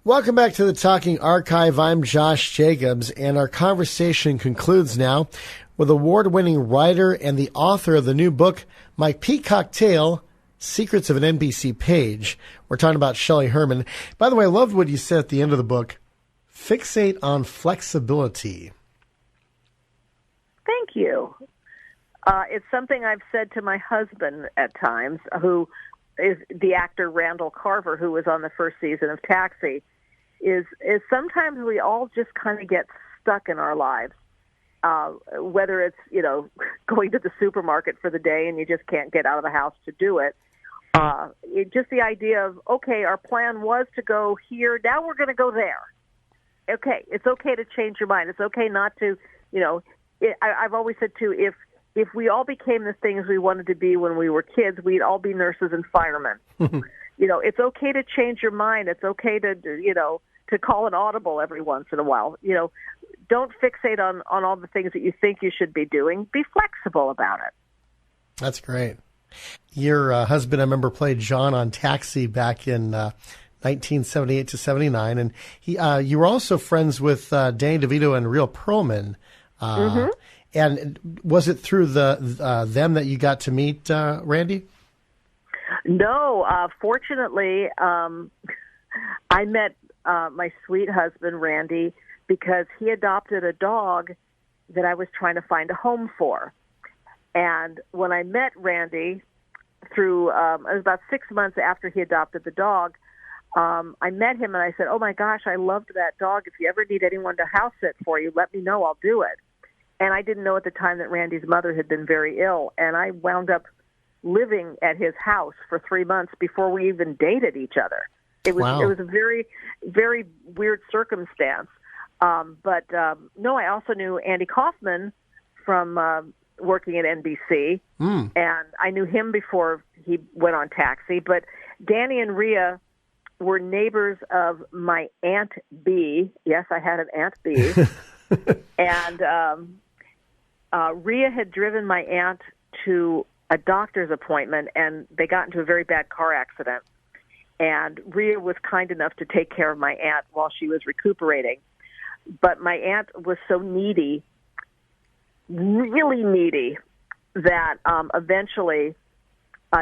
Welcome back to the Talking Archive. I'm Josh Jacobs, and our conversation concludes now with award-winning writer and the author of the new book, My Peacock Tale, Secrets of an NBC Page. We're talking about Shelley Herman. By the way, I loved what you said at the end of the book. Fixate on flexibility. Thank you. It's something I've said to my husband at times, who is the actor Randall Carver, who was on the first season of Taxi, is sometimes we all just kind of get stuck in our lives, whether it's, going to the supermarket for the day and you just can't get out of the house to do it. Just the idea of, okay, our plan was to go here, now we're going to go there. Okay, it's okay to change your mind. It's okay not to, I've always said, too, if we all became the things we wanted to be when we were kids, we'd all be nurses and firemen. It's okay to change your mind. It's okay to call an audible every once in a while. Don't fixate on all the things that you think you should be doing. Be flexible about it. That's great. Your husband, I remember, played John on Taxi back in 1978 to 79, and you were also friends with Danny DeVito and Rhea Perlman. And was it through them that you got to meet Randy? No, fortunately, I met my sweet husband, Randy, because he adopted a dog that I was trying to find a home for. And when I met Randy it was about 6 months after he adopted the dog, I met him and I said, oh my gosh, I loved that dog. If you ever need anyone to house sit for you, let me know, I'll do it. And I didn't know at the time that Randy's mother had been very ill, and I wound up living at his house for 3 months before we even dated each other. It was a very, very weird circumstance. But no, I also knew Andy Kaufman from working at NBC, and I knew him before he went on Taxi. But Danny and Rhea were neighbors of my Aunt B. Yes, I had an Aunt B. And Rhea had driven my aunt to a doctor's appointment, and they got into a very bad car accident. And Rhea was kind enough to take care of my aunt while she was recuperating. But my aunt was so needy, really needy, that eventually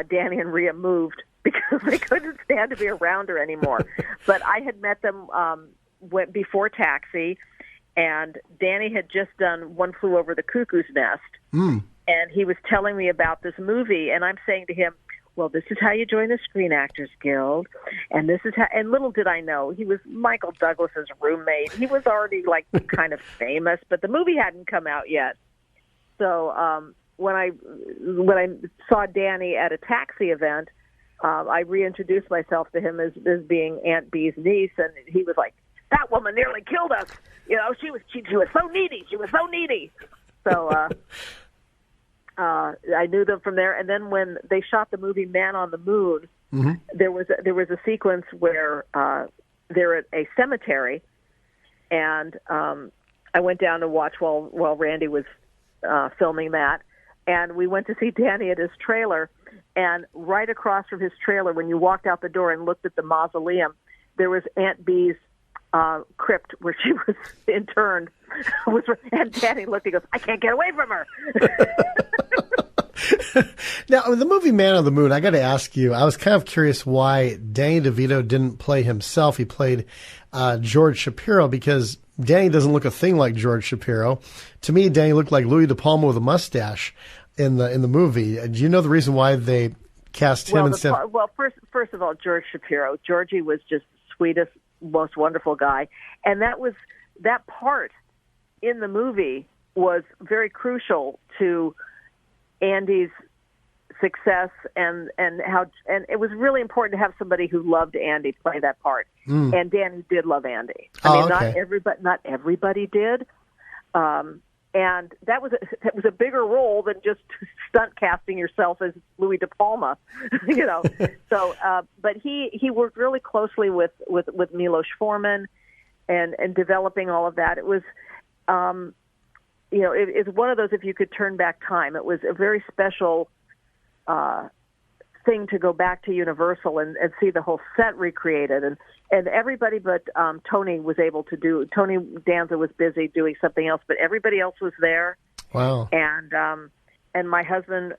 Danny and Rhea moved because they couldn't stand to be around her anymore. But I had met them before Taxi, and Danny had just done One Flew Over the Cuckoo's Nest, and he was telling me about this movie, and I'm saying to him, well, this is how you join the Screen Actors Guild, and this is how, and little did I know, he was Michael Douglas's roommate. He was already, kind of famous, but the movie hadn't come out yet. So when I saw Danny at a Taxi event, I reintroduced myself to him as being Aunt B's niece, and he was like, that woman nearly killed us. She was so needy. She was so needy. So I knew them from there. And then when they shot the movie Man on the Moon, there was a sequence where they're at a cemetery, and I went down to watch while Randy was filming that. And we went to see Danny at his trailer. And right across from his trailer, when you walked out the door and looked at the mausoleum, there was Aunt B's crypt where she was interned. And Danny looked and goes, I can't get away from her. Now, the movie Man on the Moon, I got to ask you, I was kind of curious why Danny DeVito didn't play himself. He played George Shapiro, because Danny doesn't look a thing like George Shapiro. To me, Danny looked like Louis De Palma with a mustache in the movie. Do you know the reason why they cast him instead? First of all, George Shapiro. Georgie was just the sweetest, most wonderful guy. And that part in the movie was very crucial to Andy's success, and it was really important to have somebody who loved Andy play that part. And Danny did love Andy. Not everybody did. And that was a bigger role than just stunt casting yourself as Louis De Palma, So, but he worked really closely with Milos Forman, and developing all of that. It was, it's one of those, if you could turn back time, it was a very special thing to go back to Universal and see the whole set recreated. And everybody but Tony was able to do. Tony Danza was busy doing something else, but everybody else was there. Wow. And my husband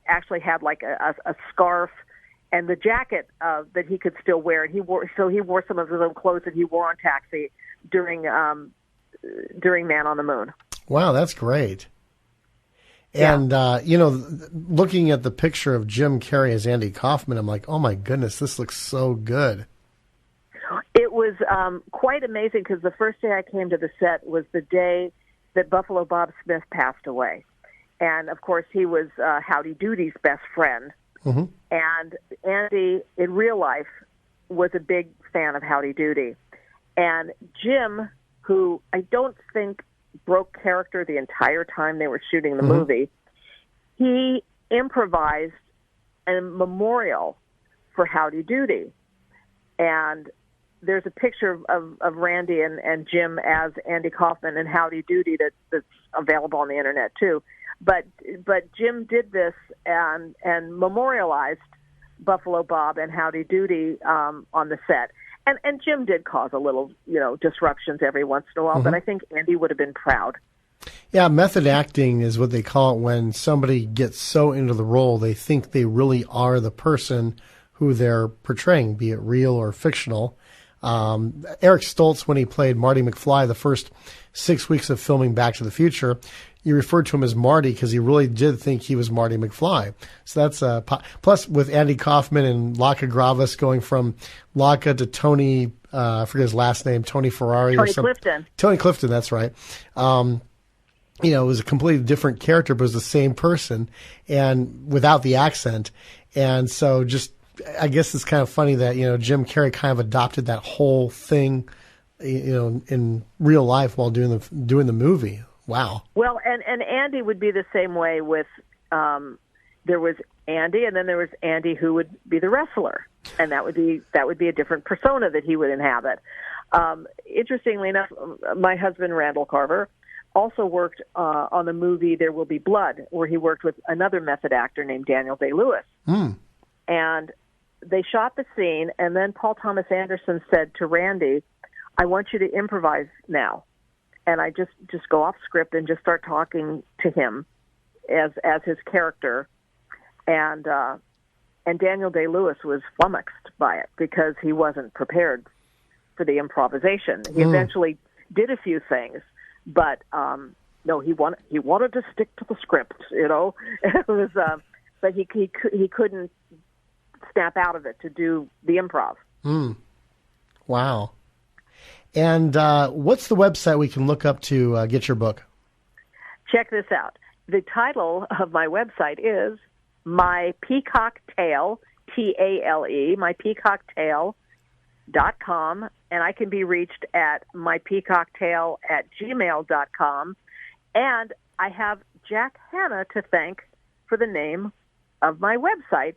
actually had like a scarf and the jacket that he could still wear. And he wore some of his own clothes that he wore on Taxi during Man on the Moon. Wow, that's great. Yeah. And, looking at the picture of Jim Carrey as Andy Kaufman, I'm like, oh, my goodness, this looks so good. It was quite amazing because the first day I came to the set was the day that Buffalo Bob Smith passed away. And, of course, he was Howdy Doody's best friend. Mm-hmm. And Andy, in real life, was a big fan of Howdy Doody. And Jim, who I don't think broke character the entire time they were shooting the mm-hmm. movie, he improvised a memorial for Howdy Doody. And there's a picture of Randy and Jim as Andy Kaufman and Howdy Doody that's available on the internet too. But Jim did this and memorialized Buffalo Bob and Howdy Doody on the set. And Jim did cause a little, disruptions every once in a while, mm-hmm. but I think Andy would have been proud. Yeah, method acting is what they call it when somebody gets so into the role they think they really are the person who they're portraying, be it real or fictional. Eric Stoltz, when he played Marty McFly the first 6 weeks of filming Back to the Future, you referred to him as Marty because he really did think he was Marty McFly. So that's plus with Andy Kaufman and Laka Gravis going from Laka to Tony, I forget his last name, Tony Ferrari Tony or something. Clifton. Tony Clifton, that's right. It was a completely different character, but it was the same person and without the accent. And so I guess it's kind of funny that, Jim Carrey kind of adopted that whole thing, in real life while doing the movie. Wow. Well, and Andy would be the same way with, there was Andy, and then there was Andy who would be the wrestler, and that would be a different persona that he would inhabit. Interestingly enough, my husband Randall Carver also worked on the movie There Will Be Blood, where he worked with another method actor named Daniel Day-Lewis. And they shot the scene, and then Paul Thomas Anderson said to Randy, "I want you to improvise now." And I just go off script and just start talking to him as his character. And Daniel Day-Lewis was flummoxed by it because he wasn't prepared for the improvisation. He eventually did a few things, but no, he wanted to stick to the script. It was, but he couldn't snap out of it to do the improv. Wow. And what's the website we can look up to get your book? Check this out. The title of my website is My Peacock Tale, Tale, mypeacocktale.com, and I can be reached at mypeacocktale@gmail.com. And I have Jack Hanna to thank for the name of my website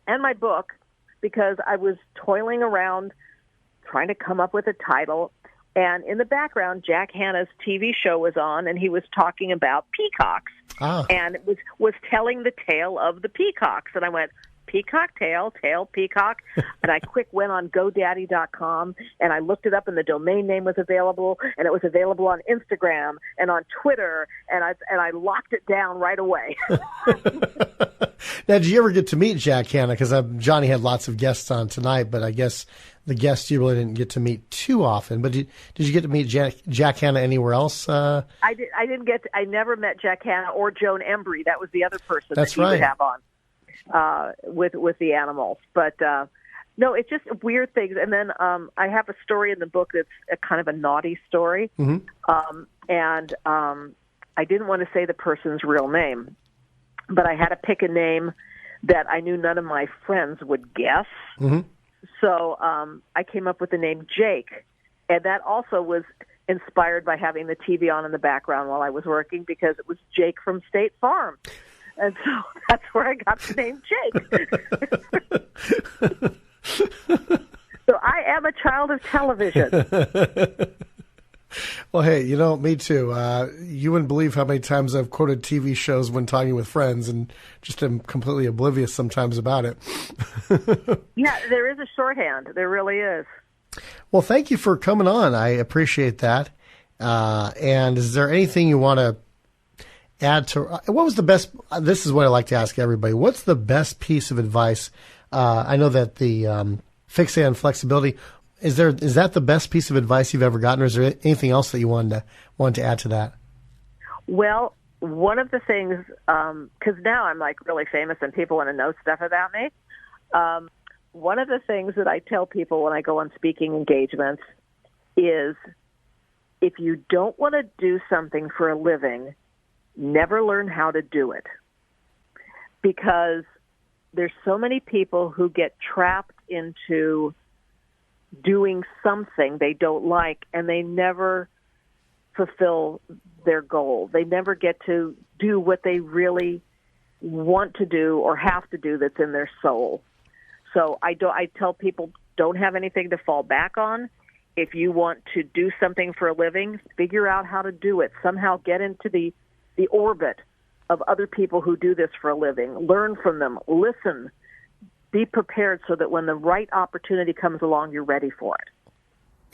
and my book, because I was toiling around trying to come up with a title, and in the background, Jack Hanna's TV show was on, and he was talking about peacocks, and it was telling the tale of the peacocks, and I went, Peacock Tale, Peacock, and I quick went on GoDaddy.com, and I looked it up, and the domain name was available, and it was available on Instagram and on Twitter, and I locked it down right away. Now, did you ever get to meet Jack Hanna? Because Johnny had lots of guests on tonight, but I guess the guests you really didn't get to meet too often. But did you get to meet Jack Hanna anywhere else? I never met Jack Hanna or Joan Embry. That was the other person That's that he right. would have on with the animals. But no, it's just weird things. And then I have a story in the book that's a kind of a naughty story, and I didn't want to say the person's real name, but I had to pick a name that I knew none of my friends would guess. So I came up with the name Jake, and that also was inspired by having the TV on in the background while I was working, because it was Jake from State Farm. And so that's where I got the name Jake. So I am a child of television. Well, hey, me too. You wouldn't believe how many times I've quoted TV shows when talking with friends and just am completely oblivious sometimes about it. Yeah, there is a shorthand. There really is. Well, thank you for coming on. I appreciate that. And is there anything you want to add to? What was the best? This is what I like to ask everybody. What's the best piece of advice? I know that the fixate on flexibility. Is that the best piece of advice you've ever gotten, or is there anything else that you wanted to add to that? Well, one of the things, because now I'm like really famous and people want to know stuff about me. One of the things that I tell people when I go on speaking engagements is, if you don't want to do something for a living, never learn how to do it. Because there's so many people who get trapped into doing something they don't like, and they never fulfill their goal. They never get to do what they really want to do or have to do that's in their soul. So I tell people, don't have anything to fall back on. If you want to do something for a living, figure out how to do it. Somehow get into the orbit of other people who do this for a living. Learn from them. Listen. Be prepared so that when the right opportunity comes along, you're ready for it.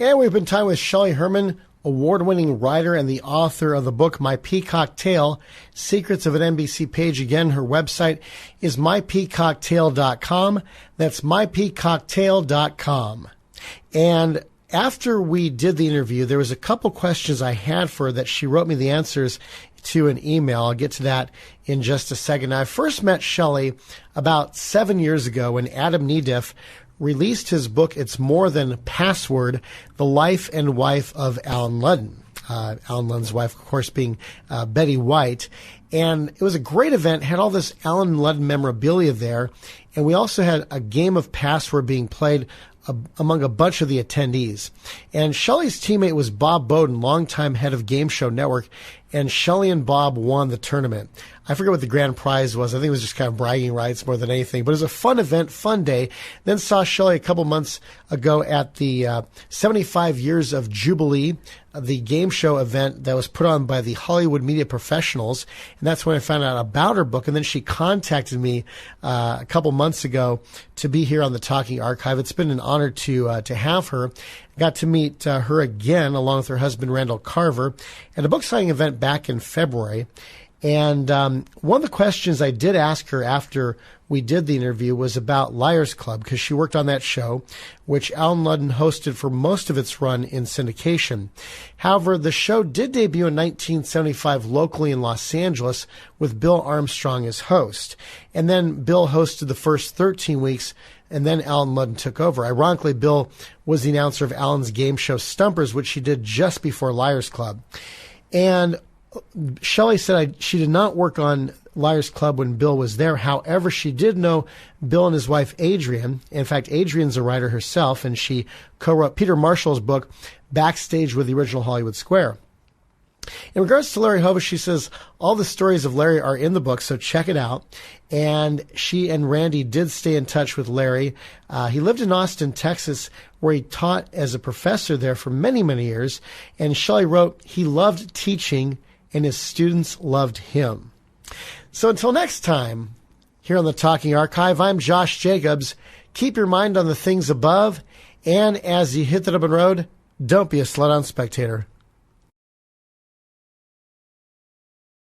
And we've been talking with Shelley Herman, award-winning writer and the author of the book My Peacock Tale, Secrets of an NBC Page. Again, her website is mypeacocktale.com. That's mypeacocktale.com. And after we did the interview, there was a couple questions I had for her that she wrote me the answers to an email. I'll get to that in just a second. Now, I first met Shelley about 7 years ago when Adam Nediff released his book, It's More Than Password, The Life and Wife of Alan Ludden. Alan Ludden's wife, of course, being Betty White. And it was a great event, had all this Alan Ludden memorabilia there. And we also had a game of Password being played among a bunch of the attendees. And Shelley's teammate was Bob Bowden, longtime head of Game Show Network, and Shelley and Bob won the tournament. I forget what the grand prize was. I think it was just kind of bragging rights more than anything. But it was a fun event, fun day. Then saw Shelley a couple months ago at the 75 Years of Jubilee, the game show event that was put on by the Hollywood Media Professionals. And that's when I found out about her book. And then she contacted me a couple months ago to be here on the Talking Archive. It's been an honor to have her. Got to meet her again along with her husband, Randall Carver, at a book signing event back in February. And one of the questions I did ask her after we did the interview was about Liars Club, because she worked on that show, which Alan Ludden hosted for most of its run in syndication. However, the show did debut in 1975 locally in Los Angeles with Bill Armstrong as host. And then Bill hosted the first 13 weeks, and then Alan Ludden took over. Ironically, Bill was the announcer of Alan's game show Stumpers, which she did just before Liars Club. And Shelley said she did not work on Liars Club when Bill was there. However, she did know Bill and his wife, Adrienne. In fact, Adrienne's a writer herself, and she co-wrote Peter Marshall's book, Backstage with the Original Hollywood Square. In regards to Larry Hovis, she says all the stories of Larry are in the book, so check it out. And she and Randy did stay in touch with Larry. He lived in Austin, Texas, where he taught as a professor there for many, many years. And Shelley wrote, he loved teaching, and his students loved him. So until next time, here on the Talking Archive, I'm Josh Jacobs. Keep your mind on the things above, and as you hit the open road, don't be a slut on Spectator.